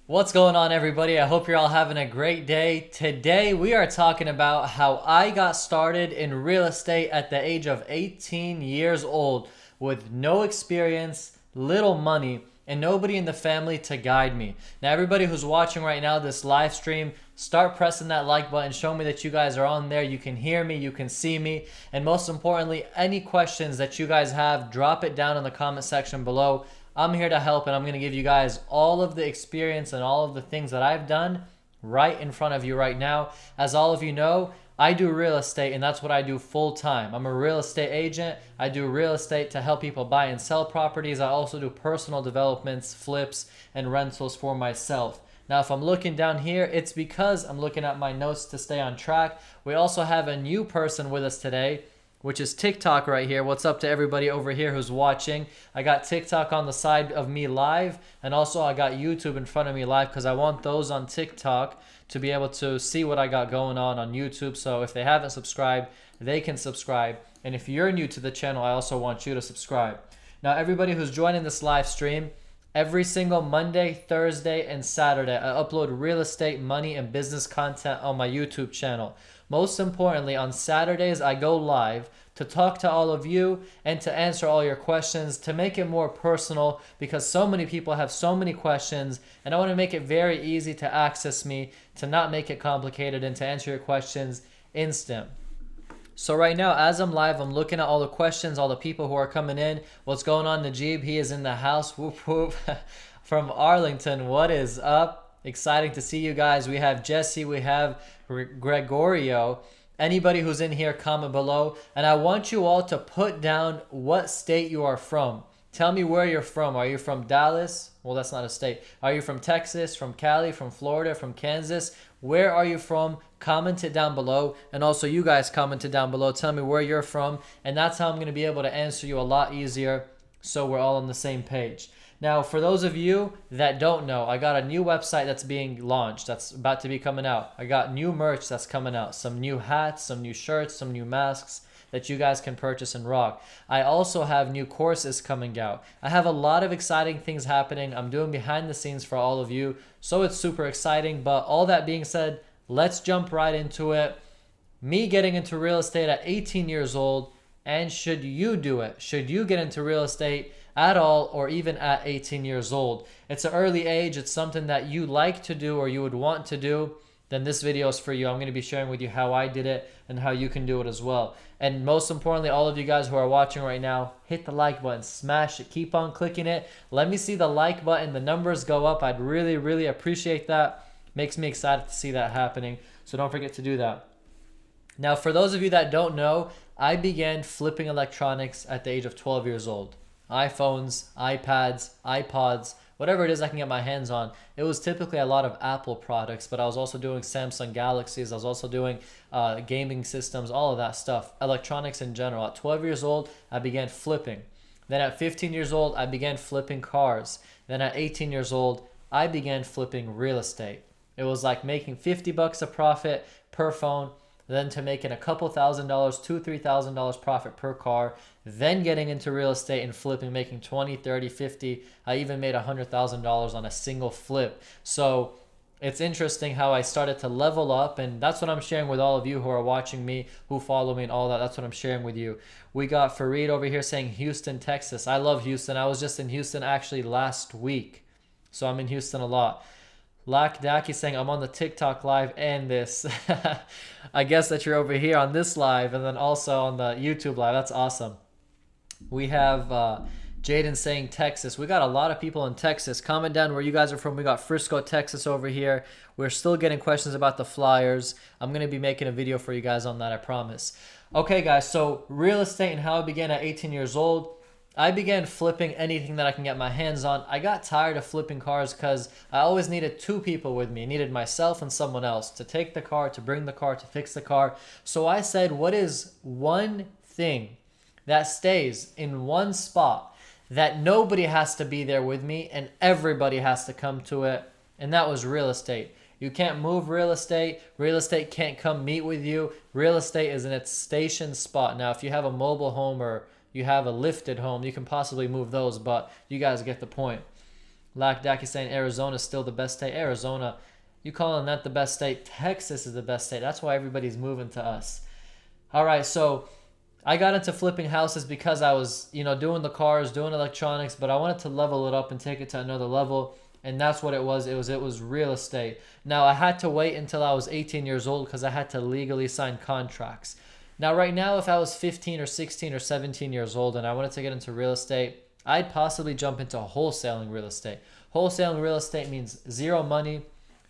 What's going on, everybody? I hope you're all having a great day. Today, we are talking about how I got started in real estate at the age of 18 years old with no experience, little money, and nobody in the family to guide me. Now, everybody who's watching right now this live stream, start pressing that like button. Show me that you guys are on there. You can hear me, you can see me, and most importantly, any questions that you guys have, drop it down in the comment section below. I'm here to help, and I'm going to give you guys all of the experience and all of the things that I've done right in front of you right now. As all of you know, I do real estate, and that's what I do full time. I'm a real estate agent. I do real estate to help people buy and sell properties. I also do personal developments, flips, and rentals for myself. Now, if I'm looking down here, it's because I'm looking at my notes to stay on track. We also have a new person with us today, which is TikTok right here. What's up to everybody over here who's watching? I got TikTok on the side of me live, and also I got YouTube in front of me live because I want those on TikTok to be able to see what I got going on YouTube. So if they haven't subscribed, they can subscribe. And if you're new to the channel, I also want you to subscribe. Now, everybody who's joining this live stream, every single Monday, Thursday, and Saturday, I upload real estate, money, and business content on my YouTube channel. Most importantly, on Saturdays, I go live to talk to all of you and to answer all your questions, to make it more personal, because so many people have so many questions, and I want to make it very easy to access me, to not make it complicated, and to answer your questions instant. So right now, as I'm live, I'm looking at all the questions, all the people who are coming in. What's going on, Najib? He is in the house. Whoop, whoop. From Arlington, what is up? Exciting to see you guys. We have Jesse, we have Gregorio. Anybody who's in here, comment below. And I want you all to put down what state you are from. Tell me where you're from. Are you from Dallas? Well, that's not a state. Are you from Texas, from Cali, from Florida, from Kansas? Where are you from? Comment it down below. And also, you guys comment it down below. Tell me where you're from. And that's how I'm going to be able to answer you a lot easier, so we're all on the same page. Now, for those of you that don't know, I got a new website that's being launched, that's about to be coming out. I got new merch that's coming out, some new hats, some new shirts, some new masks that you guys can purchase and rock. I also have new courses coming out. I have a lot of exciting things happening. I'm doing behind the scenes for all of you, so it's super exciting. But all that being said, let's jump right into it. Me getting into real estate at 18 years old, and should you do it? Should you get into real estate at all, or even at 18 years old? It's an early age. It's something that you like to do or you would want to do. Then this video is for you. I'm going to be sharing with you how I did it and how you can do it as well. And most importantly, all of you guys who are watching right now, hit the like button, smash it, keep on clicking it. Let me see the like button, the numbers go up. I'd really, really appreciate that. Makes me excited to see that happening. So don't forget to do that. Now, for those of you that don't know, I began flipping electronics at the age of 12 years old. iPhones, iPads, iPods, whatever it is I can get my hands on. It was typically a lot of Apple products, but I was also doing Samsung Galaxies. I was also doing gaming systems, all of that stuff, electronics in general. At 12 years old, I began flipping. Then at 15 years old, I began flipping cars. Then at 18 years old, I began flipping real estate. It was like making 50 bucks a profit per phone, then to making a couple $1,000, $2,000, $3,000 profit per car, then getting into real estate and flipping, making 20, 30, 50. I even made $100,000 on a single flip. So it's interesting how I started to level up, and that's what I'm sharing with all of you who are watching me, who follow me and all that. That's what I'm sharing with you. We got Fareed over here saying Houston, Texas. I love Houston. I was just in Houston actually last week. So I'm in Houston a lot. Lak Daki saying, I'm on the TikTok live and this. I guess that you're over here on this live and then also on the YouTube live. That's awesome. We have Jaden saying Texas. We got a lot of people in Texas. Comment down where you guys are from. We got Frisco, Texas over here. We're still getting questions about the Flyers. I'm going to be making a video for you guys on that, I promise. Okay, guys, so real estate and how I began at 18 years old. I began flipping anything that I can get my hands on. I got tired of flipping cars because I always needed two people with me. I needed myself and someone else to take the car, to bring the car, to fix the car. So I said, what is one thing that stays in one spot that nobody has to be there with me and everybody has to come to it? And that was real estate. You can't move real estate. Real estate can't come meet with you. Real estate is in its station spot. Now, if you have a mobile home or you have a lifted home, you can possibly move those, but you guys get the point. Lack Daki saying Arizona is still the best state. Arizona, you calling that the best state? Texas is the best state. That's why everybody's moving to us. All right, so I got into flipping houses because I was, doing the cars, doing electronics, but I wanted to level it up and take it to another level. And that's what it was. It was real estate. Now, I had to wait until I was 18 years old because I had to legally sign contracts. Now, right now, if I was 15 or 16 or 17 years old and I wanted to get into real estate, I'd possibly jump into wholesaling real estate. Wholesaling real estate means zero money.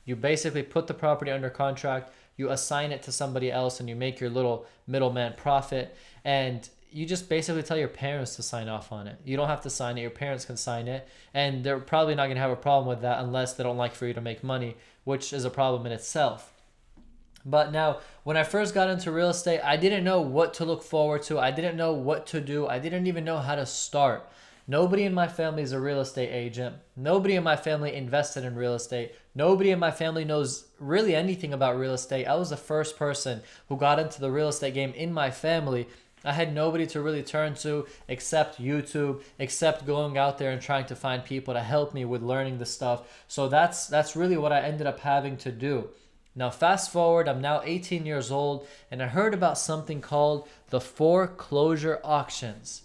You basically put the property under contract, you assign it to somebody else, and you make your little middleman profit. And you just basically tell your parents to sign off on it. You don't have to sign it. Your parents can sign it. And they're probably not going to have a problem with that unless they don't like for you to make money, which is a problem in itself. But now, when I first got into real estate, I didn't know what to look forward to. I didn't know what to do. I didn't even know how to start. Nobody in my family is a real estate agent. Nobody in my family invested in real estate. Nobody in my family knows really anything about real estate. I was the first person who got into the real estate game in my family. I had nobody to really turn to except YouTube, except going out there and trying to find people to help me with learning the stuff. So that's really what I ended up having to do. Now, fast forward, I'm now 18 years old, and I heard about something called the foreclosure auctions.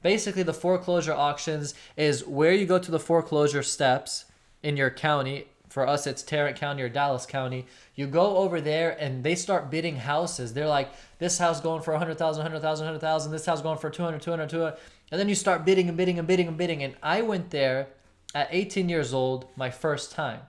Basically, the foreclosure auctions is where you go to the foreclosure steps in your county. For us, it's Tarrant County or Dallas County. You go over there and they start bidding houses. They're like, this house going for 100,000, 100,000, 100,000. This house going for 200, 200, 200. And then you start bidding and bidding and bidding and bidding. And I went there at 18 years old, my first time.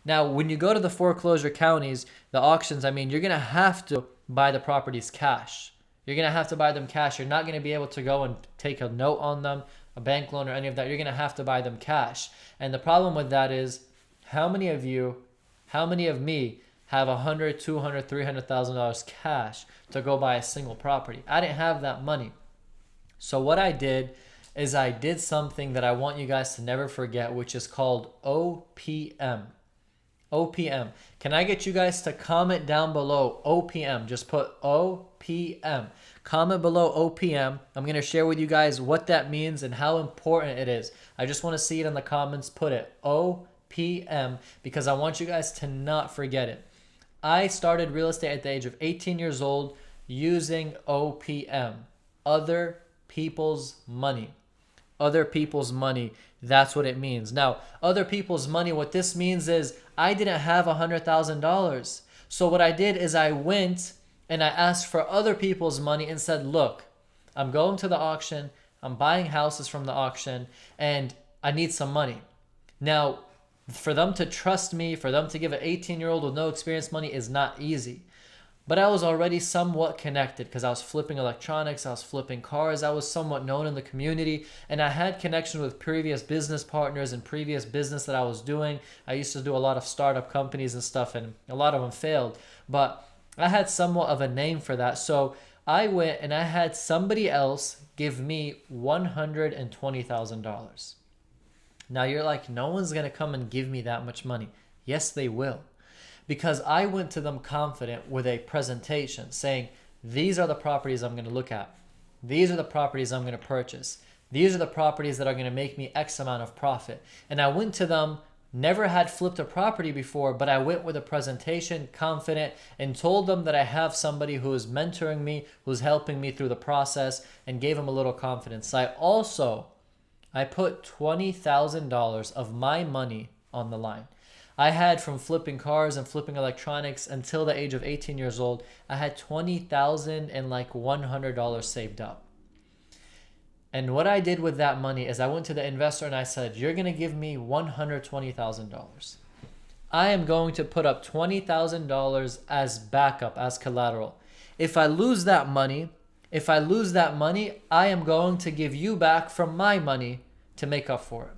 Now, when you go to the foreclosure counties, the auctions, you're going to have to buy the properties cash. You're going to have to buy them cash. You're not going to be able to go and take a note on them, a bank loan or any of that. You're going to have to buy them cash. And the problem with that is, how many of me have $100,000, $200,000, $300,000 cash to go buy a single property? I didn't have that money. So what I did is I did something that I want you guys to never forget, which is called OPM. OPM. Can I get you guys to comment down below OPM? Just put OPM. Comment below OPM. I'm going to share with you guys what that means and how important it is. I just want to see it in the comments. Put it OPM because I want you guys to not forget it. I started real estate at the age of 18 years old using OPM. Other people's money. Other people's money. That's what it means. Now, other people's money, what this means is I didn't have $100,000. So what I did is I went and I asked for other people's money and said, look, I'm going to the auction. I'm buying houses from the auction and I need some money. Now, for them to trust me, for them to give an 18-year-old with no experience money is not easy. But I was already somewhat connected because I was flipping electronics, I was flipping cars, I was somewhat known in the community, and I had connection with previous business partners and previous business that I was doing. I used to do a lot of startup companies and stuff, and a lot of them failed. But I had somewhat of a name for that. So I went and I had somebody else give me $120,000. Now you're like, no one's going to come and give me that much money. Yes, they will. Because I went to them confident with a presentation saying, these are the properties I'm going to look at. These are the properties I'm going to purchase. These are the properties that are going to make me X amount of profit. And I went to them, never had flipped a property before, but I went with a presentation, confident, and told them that I have somebody who is mentoring me, who's helping me through the process, and gave them a little confidence. I put $20,000 of my money on the line. I had, from flipping cars and flipping electronics until the age of 18 years old, I had $20,100 saved up. And what I did with that money is I went to the investor and I said, you're going to give me $120,000. I am going to put up $20,000 as backup, as collateral. If I lose that money, I am going to give you back from my money to make up for it.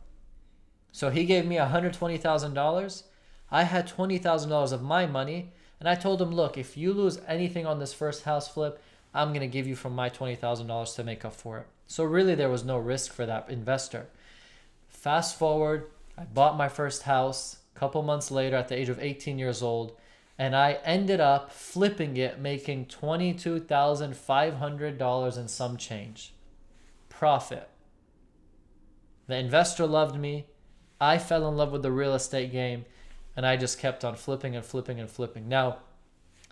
So he gave me $120,000. I had $20,000 of my money. And I told him, look, if you lose anything on this first house flip, I'm going to give you from my $20,000 to make up for it. So really there was no risk for that investor. Fast forward, I bought my first house a couple months later at the age of 18 years old. And I ended up flipping it, making $22,500 and some change. Profit. The investor loved me. I fell in love with the real estate game, and I just kept on flipping and flipping and flipping. Now,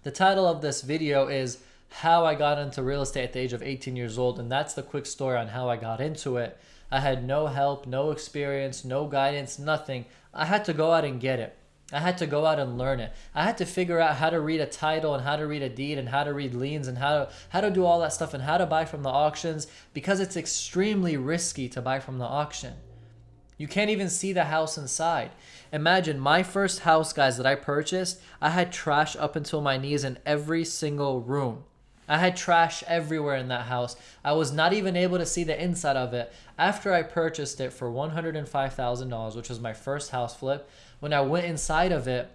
the title of this video is how I got into real estate at the age of 18 years old, and that's the quick story on how I got into it. I had no help, no experience, no guidance, nothing. I had to go out and get it. I had to go out and learn it. I had to figure out how to read a title and how to read a deed and how to read liens and how to do all that stuff and how to buy from the auctions, because it's extremely risky to buy from the auction. You can't even see the house inside. Imagine my first house, guys, that I purchased, I had trash up until my knees in every single room. I had trash everywhere in that house. I was not even able to see the inside of it. After I purchased it for $105,000, which was my first house flip, when I went inside of it,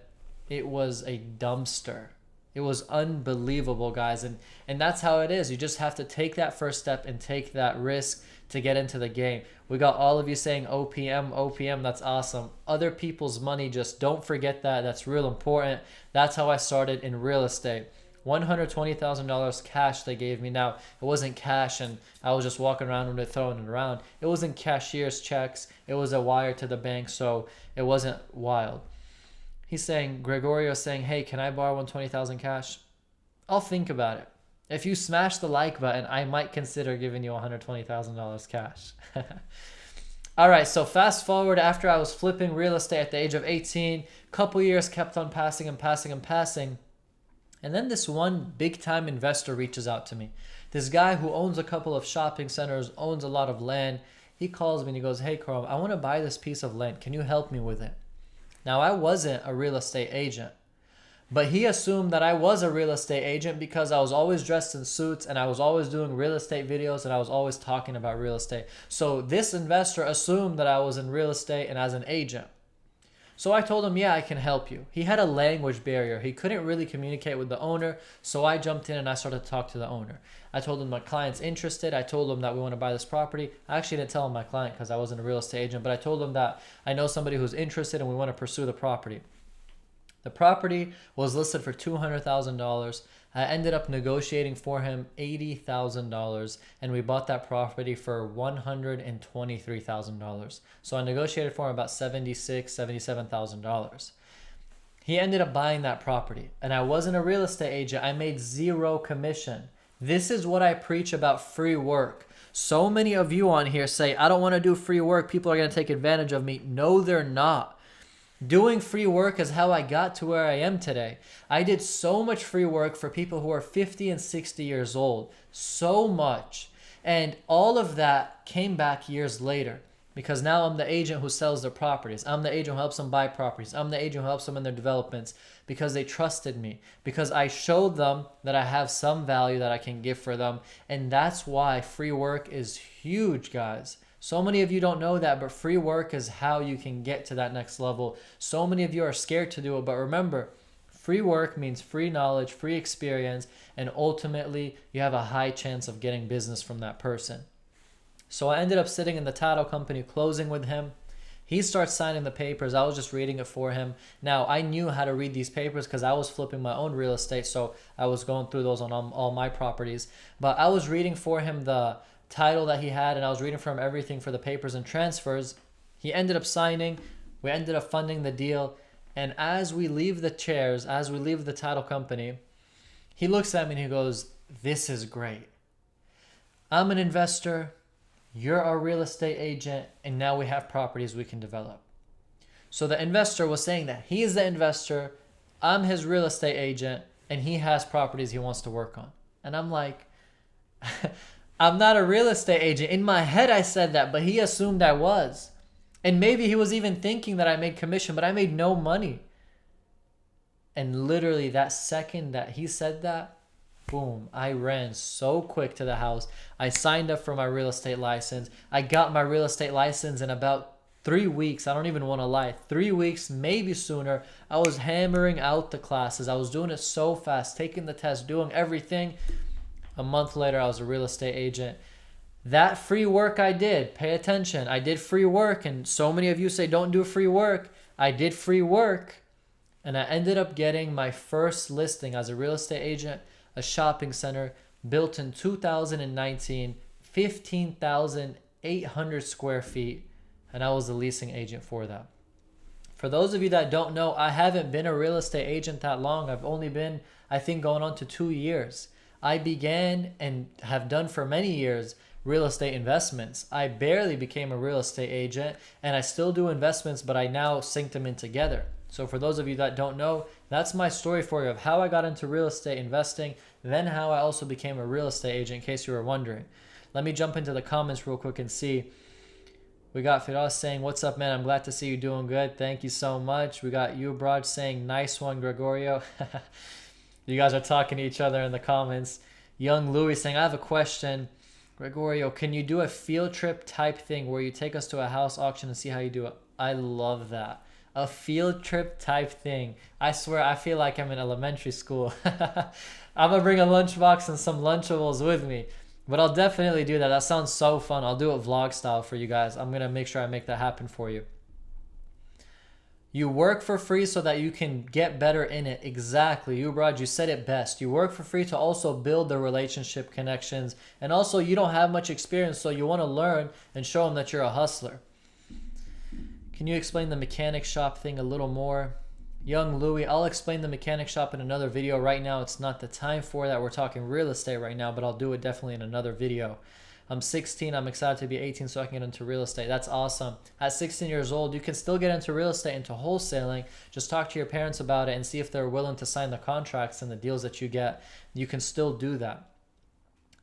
it was a dumpster. It was unbelievable, guys. And that's how it is. You just have to take that first step and take that risk to get into the game. We got all of you saying OPM, OPM. That's awesome. Other people's money, just don't forget that. That's real important. That's how I started in real estate. $120,000 cash they gave me. Now, it wasn't cash and I was just walking around with it, throwing it around. It wasn't cashier's checks. It was a wire to the bank, so it wasn't wild. He's saying, Gregorio's saying, hey, can I borrow $120,000 cash? I'll think about it. If you smash the like button, I might consider giving you $120,000 cash. All right, so fast forward, after I was flipping real estate at the age of 18, couple years kept on passing and passing and passing. And then this one big time investor reaches out to me. This guy who owns a couple of shopping centers, owns a lot of land. He calls me and he goes, hey, Karam, I want to buy this piece of land. Can you help me with it? Now, I wasn't a real estate agent, but he assumed that I was a real estate agent because I was always dressed in suits and I was always doing real estate videos and I was always talking about real estate. So this investor assumed that I was in real estate and as an agent. So I told him, yeah, I can help you. He had a language barrier. He couldn't really communicate with the owner. So I jumped in and I started to talk to the owner. I told him my client's interested. I told him that we want to buy this property. I actually didn't tell him my client because I wasn't a real estate agent, but I told him that I know somebody who's interested and we want to pursue the property. The property was listed for $200,000. I ended up negotiating for him $80,000 and we bought that property for $123,000. So I negotiated for him about $76,000, $77,000. He ended up buying that property and I wasn't a real estate agent. I made zero commission. This is what I preach about free work. So many of you on here say, I don't want to do free work. People are going to take advantage of me. No, they're not. Doing free work is how I got to where I am today. I did so much free work for people who are 50 and 60 years old. So much. And all of that came back years later because now I'm the agent who sells their properties. I'm the agent who helps them buy properties. I'm the agent who helps them in their developments because they trusted me, because I showed them that I have some value that I can give for them. And that's why free work is huge, guys. So many of you don't know that, but free work is how you can get to that next level. So many of you are scared to do it, but remember, free work means free knowledge, free experience, and ultimately you have a high chance of getting business from that person. So I ended up sitting in the title company closing with him. He starts signing the papers. I was just reading it for him. Now, I knew how to read these papers because I was flipping my own real estate, so I was going through those on all my properties. But I was reading for him the title that he had and I was reading from everything for the papers and transfers. He ended up signing. We ended up funding the deal. And as we leave the chairs, as we leave the title company, he looks at me and he goes, this is great. I'm an investor. You're our real estate agent. And now we have properties we can develop. So the investor was saying that he is the investor. I'm his real estate agent and he has properties he wants to work on. And I'm like, I'm not a real estate agent. In my head, I said that, but he assumed I was. And maybe he was even thinking that I made commission, but I made no money. And literally that second that he said that, boom, I ran so quick to the house. I signed up for my real estate license. I got my real estate license in about 3 weeks. I don't even want to lie. 3 weeks, maybe sooner. I was hammering out the classes. I was doing it so fast, taking the test, doing everything. A month later, I was a real estate agent. That free work I did, pay attention. I did free work, and so many of you say don't do free work. I did free work, and I ended up getting my first listing as a real estate agent, a shopping center built in 2019, 15,800 square feet, and I was the leasing agent for that. For those of you that don't know, I haven't been a real estate agent that long. I've only been, I think, going on to 2 years. I began and have done for many years real estate investments. I barely became a real estate agent, and I still do investments, but I now sync them in together. So for those of you that don't know, that's my story for you of how I got into real estate investing, then how I also became a real estate agent, in case you were wondering. Let me jump into the comments real quick and see. We got Firas saying, what's up, man? I'm glad to see you doing good. Thank you so much. We got Ubraj saying, nice one, Gregorio. You guys are talking to each other in the comments. Young Louis saying, I have a question. Gregorio, can you do a field trip type thing where you take us to a house auction and see how you do it? I love that. A field trip type thing. I swear, I feel like I'm in elementary school. I'm going to bring a lunchbox and some Lunchables with me. But I'll definitely do that. That sounds so fun. I'll do it vlog style for you guys. I'm going to make sure I make that happen for you. You work for free so that you can get better in it. Exactly. Ubraj, you said it best. You work for free to also build the relationship connections. And also, you don't have much experience, so you want to learn and show them that you're a hustler. Can you explain the mechanic shop thing a little more? Young Louis, I'll explain the mechanic shop in another video. Right now, it's not the time for that. We're talking real estate right now, but I'll do it definitely in another video. I'm 16. I'm excited to be 18 so I can get into real estate. That's awesome. At 16 years old, you can still get into real estate, into wholesaling. Just talk to your parents about it and see if they're willing to sign the contracts and the deals that you get. You can still do that.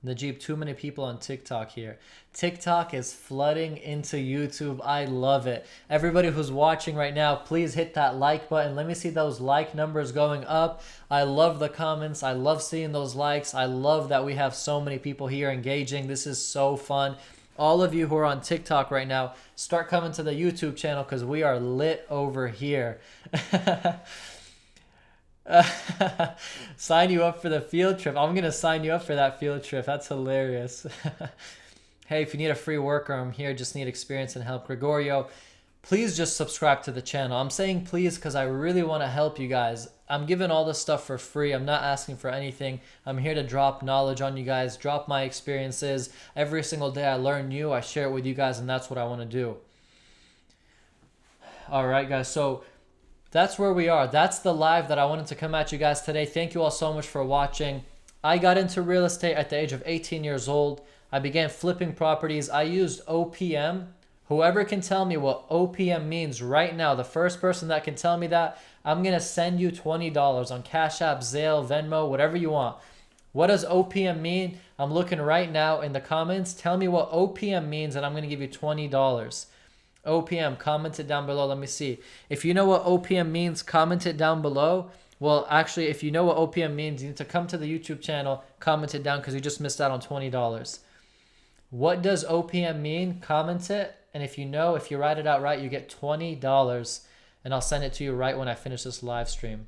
Najib, too many people on TikTok here. TikTok is flooding into YouTube. I love it. Everybody who's watching right now, please hit that like button. Let me see those like numbers going up. I love the comments. I love seeing those likes. I love that we have so many people here engaging. This is so fun. All of you who are on TikTok right now, start coming to the YouTube channel because we are lit over here. Sign you up for the field trip. I'm gonna sign you up for that field trip. That's hilarious. Hey, if you need a free worker, I'm here. Just need experience and help. Gregorio, please just subscribe to the channel. I'm saying please because I really want to help you guys. I'm giving all this stuff for free. I'm not asking for anything. I'm here to drop knowledge on you guys, drop my experiences. Every single day I learn new, I share it with you guys, and that's what I want to do. All right, guys, so that's where we are. That's the live that I wanted to come at you guys today. Thank you all so much for watching. I got into real estate at the age of 18 years old. I began flipping properties. I used OPM. Whoever can tell me what OPM means right now, the first person that can tell me that, I'm going to send you $20 on Cash App, Zelle, Venmo, whatever you want. What does OPM mean? I'm looking right now in the comments. Tell me what OPM means and I'm going to give you $20. OPM, comment it down below. Let me see. If you know what OPM means, comment it down below. Well, actually, if you know what OPM means, you need to come to the YouTube channel, comment it down because you just missed out on $20. What does OPM mean? Comment it. And if you know, if you write it out right, you get $20. And I'll send it to you right when I finish this live stream.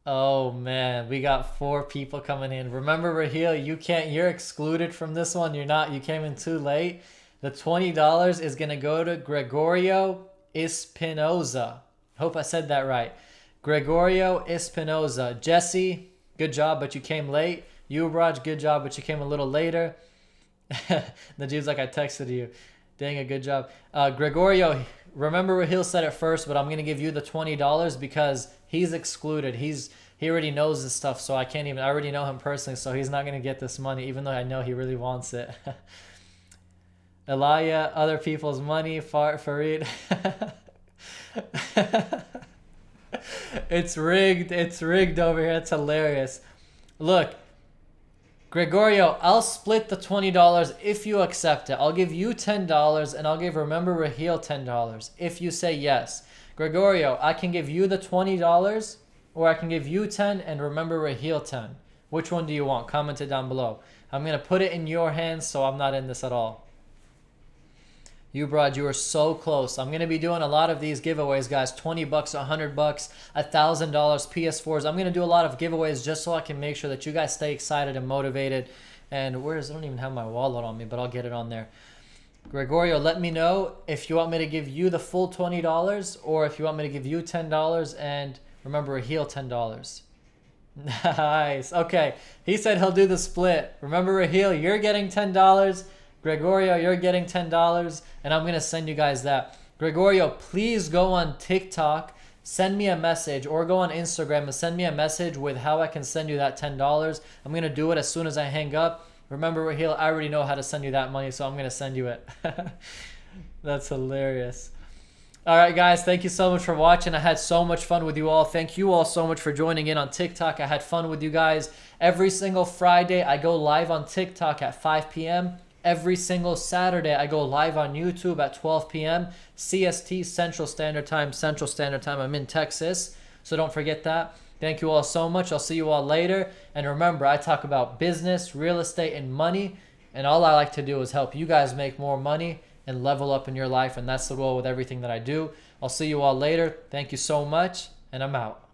Oh, man. We got 4 people coming in. Remember, Raheel, you're excluded from this one. You came in too late. The $20 is going to go to Gregorio Espinoza. Hope I said that right. Gregorio Espinoza. Jesse, good job, but you came late. Ubraj, good job, but you came a little later. Najib's like, I texted you. Dang, a good job. Gregorio, remember Raheel said it first, but I'm going to give you the $20 because he's excluded. He already knows this stuff, so I already know him personally, so he's not going to get this money, even though I know he really wants it. Elia, other people's money, Farid. It's rigged. It's rigged over here. It's hilarious. Look, Gregorio, I'll split the $20 if you accept it. I'll give you $10 and I'll give Remember Raheel $10 if you say yes. Gregorio, I can give you the $20 or I can give you 10 and Remember Raheel 10. Which one do you want? Comment it down below. I'm going to put it in your hands so I'm not in this at all. Ubraj, you were so close. I'm going to be doing a lot of these giveaways, guys. $20, $100, $1,000, PS4s. I'm going to do a lot of giveaways just so I can make sure that you guys stay excited and motivated. And I don't even have my wallet on me, but I'll get it on there. Gregorio, let me know if you want me to give you the full $20 or if you want me to give you $10 and Remember Raheel $10. Nice. Okay. He said he'll do the split. Remember Raheel, you're getting $10. Gregorio, you're getting $10, and I'm going to send you guys that. Gregorio, please go on TikTok, send me a message, or go on Instagram and send me a message with how I can send you that $10. I'm going to do it as soon as I hang up. Remember, Raheel, I already know how to send you that money, so I'm going to send you it. That's hilarious. All right, guys, thank you so much for watching. I had so much fun with you all. Thank you all so much for joining in on TikTok. I had fun with you guys. Every single Friday, I go live on TikTok at 5 p.m. Every single Saturday, I go live on YouTube at 12 p.m. CST, Central Standard Time. Central Standard Time. I'm in Texas, so don't forget that. Thank you all so much. I'll see you all later. And remember, I talk about business, real estate, and money. And all I like to do is help you guys make more money and level up in your life. And that's the goal with everything that I do. I'll see you all later. Thank you so much, and I'm out.